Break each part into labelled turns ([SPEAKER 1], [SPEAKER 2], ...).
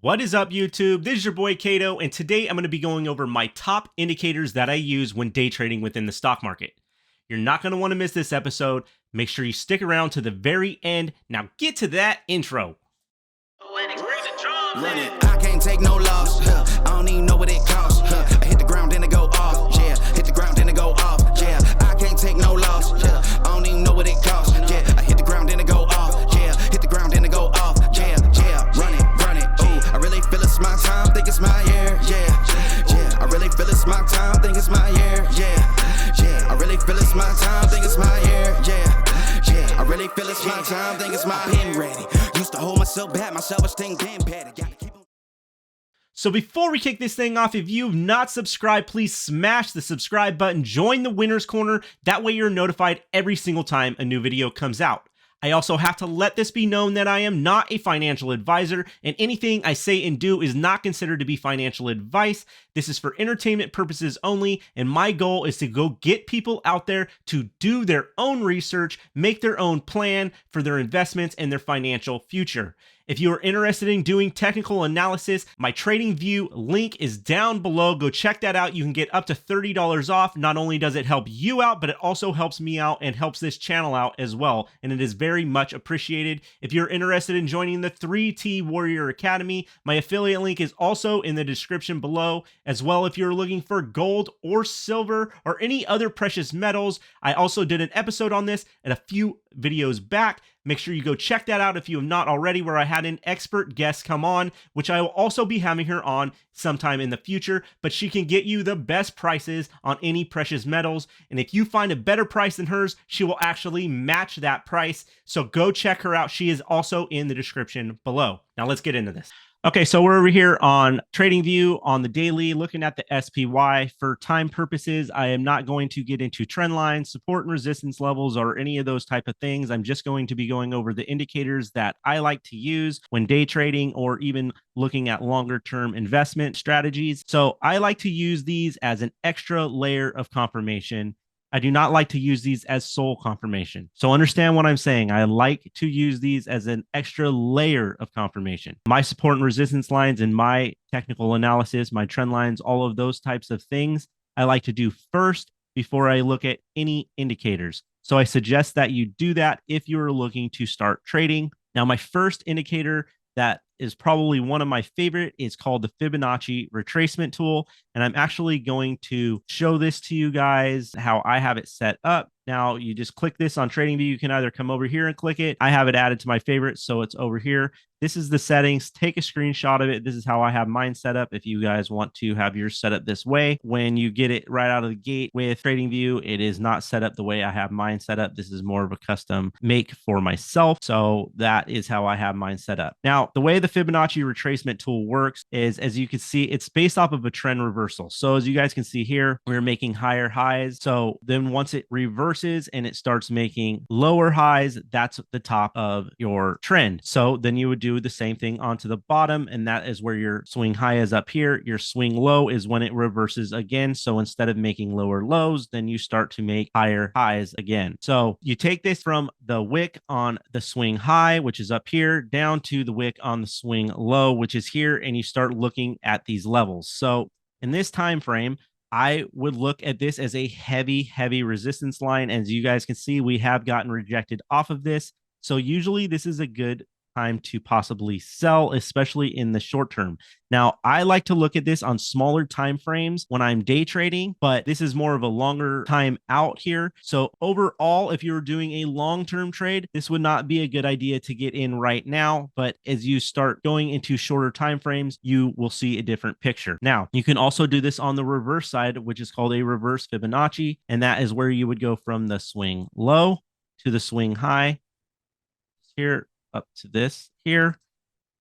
[SPEAKER 1] What is up, YouTube? This is your boy Kato, and today I'm going to be going over my top indicators that I use when day trading within the stock market. You're not going to want to miss this episode. Make sure you stick around to the very end. Now get to that intro.
[SPEAKER 2] Run it. I can't take no loss. I don't even know what it costs. I hit the ground, then it go off. Yeah, hit the ground, then it go off. Yeah, I can't take no loss. I don't even know what it costs. Yeah, I hit the ground, then it go off. Yeah, hit the ground, then it go off. Yeah, run it. Ooh, I really feel it's my time. Think it's my year. Yeah. I really feel it's my time. Think it's my year. Yeah. I really feel it's my time. Think it's my year. Yeah. I really feel it's my time. Think it's my pen ready. Used to hold myself back. My self-esteem damn bad.
[SPEAKER 1] So before we kick this thing off, if you've not subscribed, please smash the subscribe button, join the Winner's Corner. That way you're notified every single time a new video comes out. I also have to let this be known that I am not a financial advisor, and anything I say and do is not considered to be financial advice. This is for entertainment purposes only, and my goal is to go get people out there to do their own research, make their own plan for their investments and their financial future. If you are interested in doing technical analysis, my TradingView link is down below. Go check that out. You can get up to $30 off. Not only does it help you out, but it also helps me out and helps this channel out as well. And it is very much appreciated. If you're interested in joining the 3T Warrior Academy, my affiliate link is also in the description below. As well, if you're looking for gold or silver or any other precious metals, I also did an episode on this and a few videos back. Make sure you go check that out if you have not already, where I had an expert guest come on, which I will also be having her on sometime in the future, but she can get you the best prices on any precious metals. And if you find a better price than hers, she will actually match that price. So go check her out. She is also in the description below. Now let's get into this. Okay, so we're over here on TradingView on the daily, looking at the SPY. For time purposes, I am not going to get into trend lines, support and resistance levels, or any of those type of things. I'm just going to be going over the indicators that I like to use when day trading or even looking at longer term investment strategies. So I like to use these as an extra layer of confirmation. I do not like to use these as sole confirmation. So understand what I'm saying. I like to use these as an extra layer of confirmation. My support and resistance lines and my technical analysis, my trend lines, all of those types of things, I like to do first before I look at any indicators. So I suggest that you do that if you're looking to start trading. Now, my first indicator that is probably one of my favorite is called the Fibonacci retracement tool. And I'm actually going to show this to you guys how I have it set up. Now you just click this on TradingView. You can either come over here and click it. I have it added to my favorites, so it's over here. This is the settings. Take a screenshot of it. This is how I have mine set up. If you guys want to have yours set up this way, when you get it right out of the gate with TradingView, it is not set up the way I have mine set up. This is more of a custom make for myself. So that is how I have mine set up. Now, the way the Fibonacci retracement tool works is, as you can see, it's based off of a trend reversal. So as you guys can see here, we're making higher highs. So then once it reverses and it starts making lower highs, that's the top of your trend. So then you would do the same thing onto the bottom, and that is where your swing high is up here. Your swing low is when it reverses again. So instead of making lower lows, then you start to make higher highs again. So you take this from the wick on the swing high, which is up here, down to the wick on the swing low, which is here, and you start looking at these levels. So in this time frame, I would look at this as a heavy resistance line. As you guys can see, we have gotten rejected off of this. So usually this is a good time to possibly sell, especially in the short term. Now, I like to look at this on smaller time frames when I'm day trading, but this is more of a longer time out here. So overall, if you're doing a long-term trade, this would not be a good idea to get in right now. But as you start going into shorter time frames, you will see a different picture. Now, you can also do this on the reverse side, which is called a reverse Fibonacci. And that is where you would go from the swing low to the swing high here, up to this here.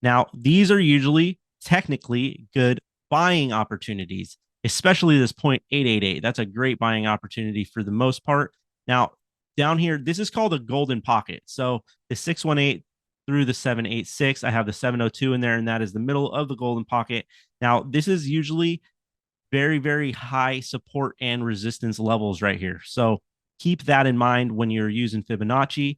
[SPEAKER 1] Now, these are usually technically good buying opportunities, especially this 0.888. That's a great buying opportunity for the most part. Now, down here, this is called a golden pocket. So the 618 through the 786, I have the 702 in there, and that is the middle of the golden pocket. Now, this is usually very high support and resistance levels right here. So keep that in mind when you're using Fibonacci.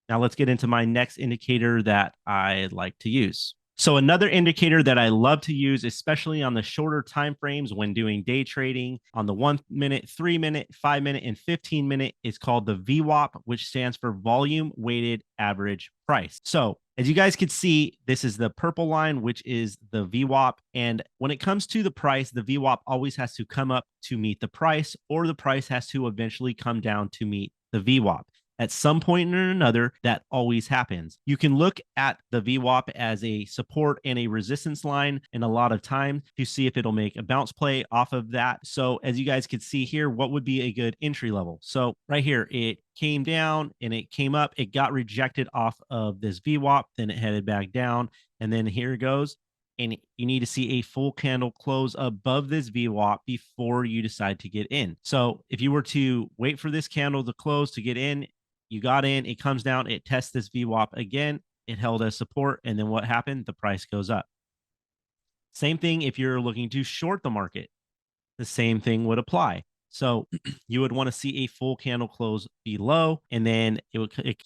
[SPEAKER 1] Now let's get into my next indicator that I like to use. So another indicator that I love to use, especially on the shorter time frames when doing day trading on the 1 minute, 3 minute, 5 minute, and 15 minute, is called the VWAP, which stands for volume weighted average price. So as you guys can see, this is the purple line, which is the VWAP. And when it comes to the price, the VWAP always has to come up to meet the price, or the price has to eventually come down to meet the VWAP. At some point or another, that always happens. You can look at the VWAP as a support and a resistance line in a lot of time to see if it'll make a bounce play off of that. So as you guys can see here, what would be a good entry level? So right here, it came down and it came up. It got rejected off of this VWAP. Then it headed back down. And then here it goes. And you need to see a full candle close above this VWAP before you decide to get in. So if you were to wait for this candle to close to get in, you got in, it comes down, it tests this VWAP again, it held as support, and then what happened? The price goes up. Same thing if you're looking to short the market, the same thing would apply. So you would want to see a full candle close below, and then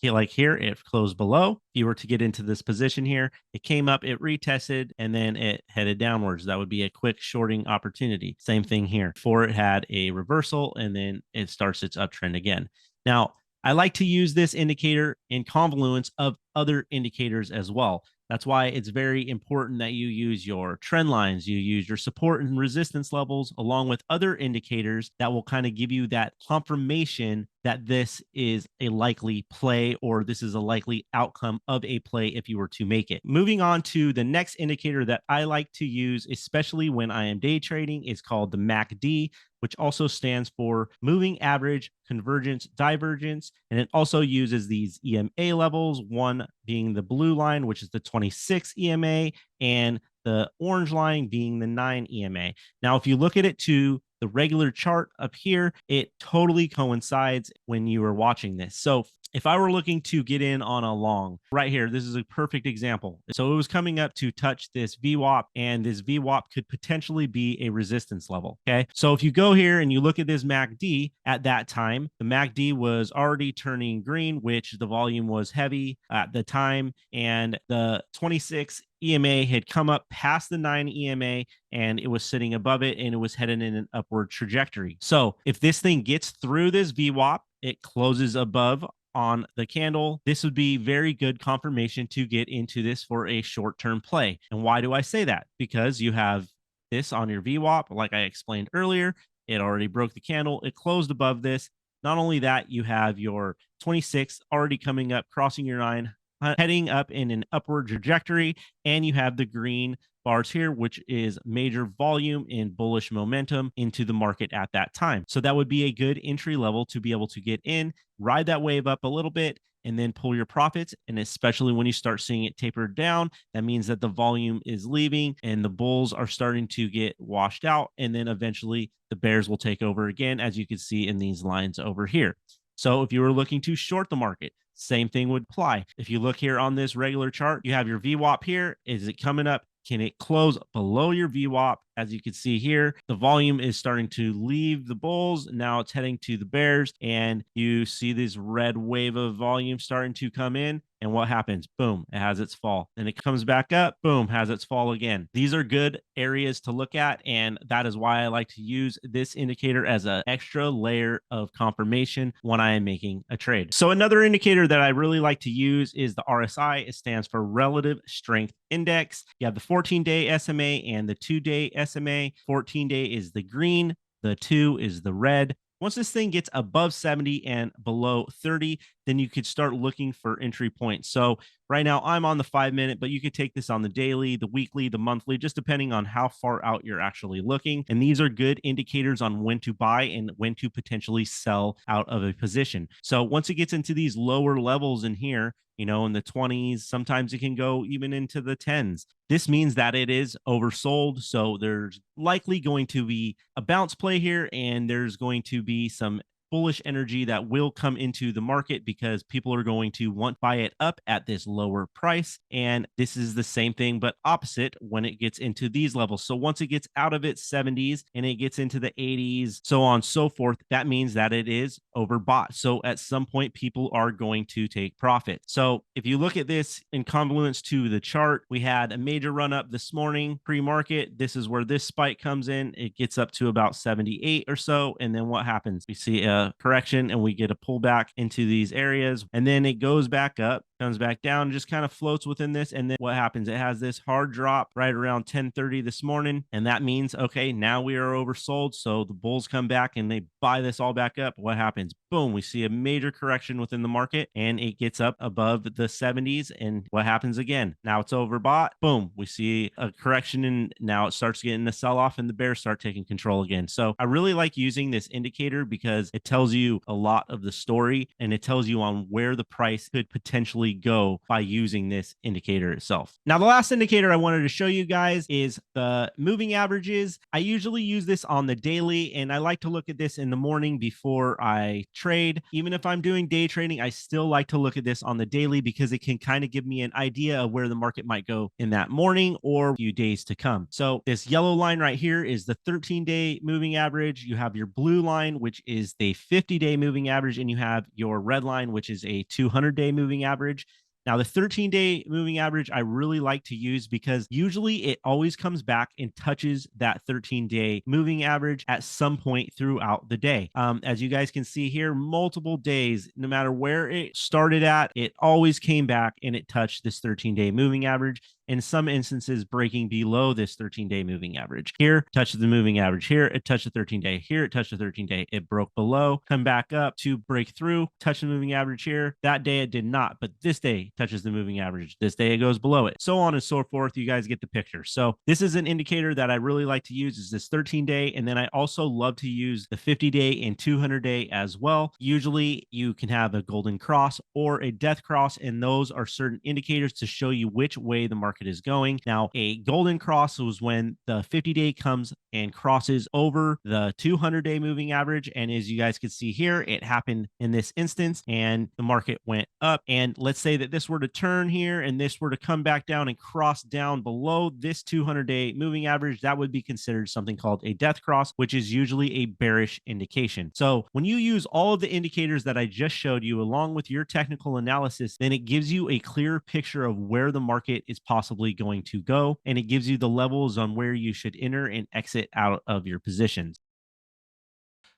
[SPEAKER 1] like here, it closed below. If you were to get into this position here, it came up, it retested, and then it headed downwards. That would be a quick shorting opportunity. Same thing here. Before it had a reversal, and then it starts its uptrend again. Now, I like to use this indicator in confluence of other indicators as well. That's why it's very important that you use your trend lines, you use your support and resistance levels, along with other indicators that will kind of give you that confirmation that this is a likely play, or this is a likely outcome of a play if you were to make it. Moving on to the next indicator that I like to use, especially when I am day trading, is called the MACD, which also stands for moving average convergence divergence. And it also uses these EMA levels, one being the blue line, which is the 26 EMA, and the orange line being the 9 EMA. Now, if you look at it to the regular chart up here, it totally coincides when you are watching this. So if I were looking to get in on a long right here, this is a perfect example. So it was coming up to touch this VWAP, and this VWAP could potentially be a resistance level. Okay. So if you go here and you look at this MACD at that time, the MACD was already turning green, which the volume was heavy at the time. And the 26 EMA had come up past the 9 EMA, and it was sitting above it, and it was headed in an upward trajectory. So if this thing gets through this VWAP, it closes above on the candle, this would be very good confirmation to get into this for a short-term play. And why do I say that? Because you have this on your VWAP, like I explained earlier, it already broke the candle, it closed above this. Not only that, you have your 26 already coming up, crossing your 9, heading up in an upward trajectory, and you have the green bars here, which is major volume and bullish momentum into the market at that time. So that would be a good entry level to be able to get in, ride that wave up a little bit, and then pull your profits. And especially when you start seeing it taper down, that means that the volume is leaving and the bulls are starting to get washed out. And then eventually the bears will take over again, as you can see in these lines over here. So if you were looking to short the market, same thing would apply. If you look here on this regular chart, you have your VWAP here. Is it coming up? Can it close below your VWAP? As you can see here, the volume is starting to leave the bulls. Now it's heading to the bears, and you see this red wave of volume starting to come in. And what happens? Boom, it has its fall. And it comes back up, boom, has its fall again. These are good areas to look at, and that is why I like to use this indicator as an extra layer of confirmation when I am making a trade. So another indicator that I really like to use is the RSI. It stands for Relative Strength Index. You have the 14-day SMA and the 2-day SMA. 14-day is the green, the 2 is the red. Once this thing gets above 70 and below 30, then you could start looking for entry points. So right now I'm on the 5 minute, but you could take this on the daily, the weekly, the monthly, just depending on how far out you're actually looking. And these are good indicators on when to buy and when to potentially sell out of a position. So once it gets into these lower levels in here, you know, in the 20s, sometimes it can go even into the 10s. This means that it is oversold. So there's likely going to be a bounce play here, and there's going to be some bullish energy that will come into the market because people are going to want to buy it up at this lower price. And this is the same thing, but opposite when it gets into these levels. So once it gets out of its 70s and it gets into the 80s, so on and so forth, that means that it is overbought. So at some point, people are going to take profit. So if you look at this in convoluence to the chart, we had a major run up this morning pre-market. This is where this spike comes in. It gets up to about 78 or so. And then what happens? We see a correction and we get a pullback into these areas. And then it goes back up, comes back down, just kind of floats within this. And then what happens? It has this hard drop right around 10:30 this morning. And that means, okay, now we are oversold. So the bulls come back and they buy this all back up. What happens? Boom, we see a major correction within the market and it gets up above the 70s. And what happens again? Now it's overbought. Boom, we see a correction and now it starts getting a sell off and the bears start taking control again. So I really like using this indicator because it tells you a lot of the story and it tells you on where the price could potentially go by using this indicator itself. Now, the last indicator I wanted to show you guys is the moving averages. I usually use this on the daily and I like to look at this in the morning before I trade. Even if I'm doing day trading, I still like to look at this on the daily because it can kind of give me an idea of where the market might go in that morning or a few days to come. So this yellow line right here is the 13-day moving average. You have your blue line, which is the 50-day moving average, and you have your red line, which is a 200-day moving average. Now, the 13-day moving average, I really like to use because usually it always comes back and touches that 13-day moving average at some point throughout the day. As you guys can see here, multiple days, no matter where it started at, it always came back and it touched this 13-day moving average. In some instances, breaking below this 13-day moving average. Here, touched the moving average. Here, it touched the 13-day. Here, it touched the 13-day. It broke below, come back up to break through, touch the moving average here. That day, it did not, but this day touches the moving average. This day, it goes below it. So on and so forth. You guys get the picture. So this is an indicator that I really like to use is this 13-day. And then I also love to use the 50-day and 200-day as well. Usually, you can have a golden cross or a death cross, and those are certain indicators to show you which way the market is going. Now, a golden cross was when the 50-day comes and crosses over the 200-day moving average. And as you guys can see here, it happened in this instance and the market went up. And let's say that this were to turn here and this were to come back down and cross down below this 200-day moving average, that would be considered something called a death cross, which is usually a bearish indication. So when you use all of the indicators that I just showed you along with your technical analysis, then it gives you a clear picture of where the market is possibly going to go, and it gives you the levels on where you should enter and exit out of your positions.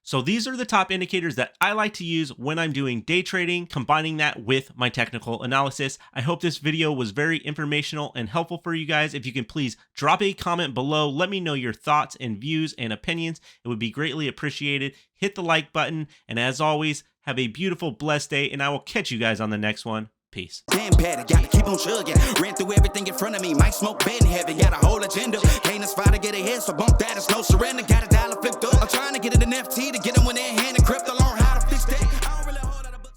[SPEAKER 1] So these are the top indicators that I like to use when I'm doing day trading, combining that with my technical analysis. I hope this video was very informational and helpful for you guys. If you can please drop a comment below, let me know your thoughts and views and opinions. It would be greatly appreciated. Hit the like button, and as always, have a beautiful, blessed day, and I will catch you guys on the next one. Peace.
[SPEAKER 2] Damn patty, gotta keep on chugging. Ran through everything in front of me. Might smoke bed in heaven. Got a whole agenda. Can't aspire to get ahead, so bump that. It's no surrender.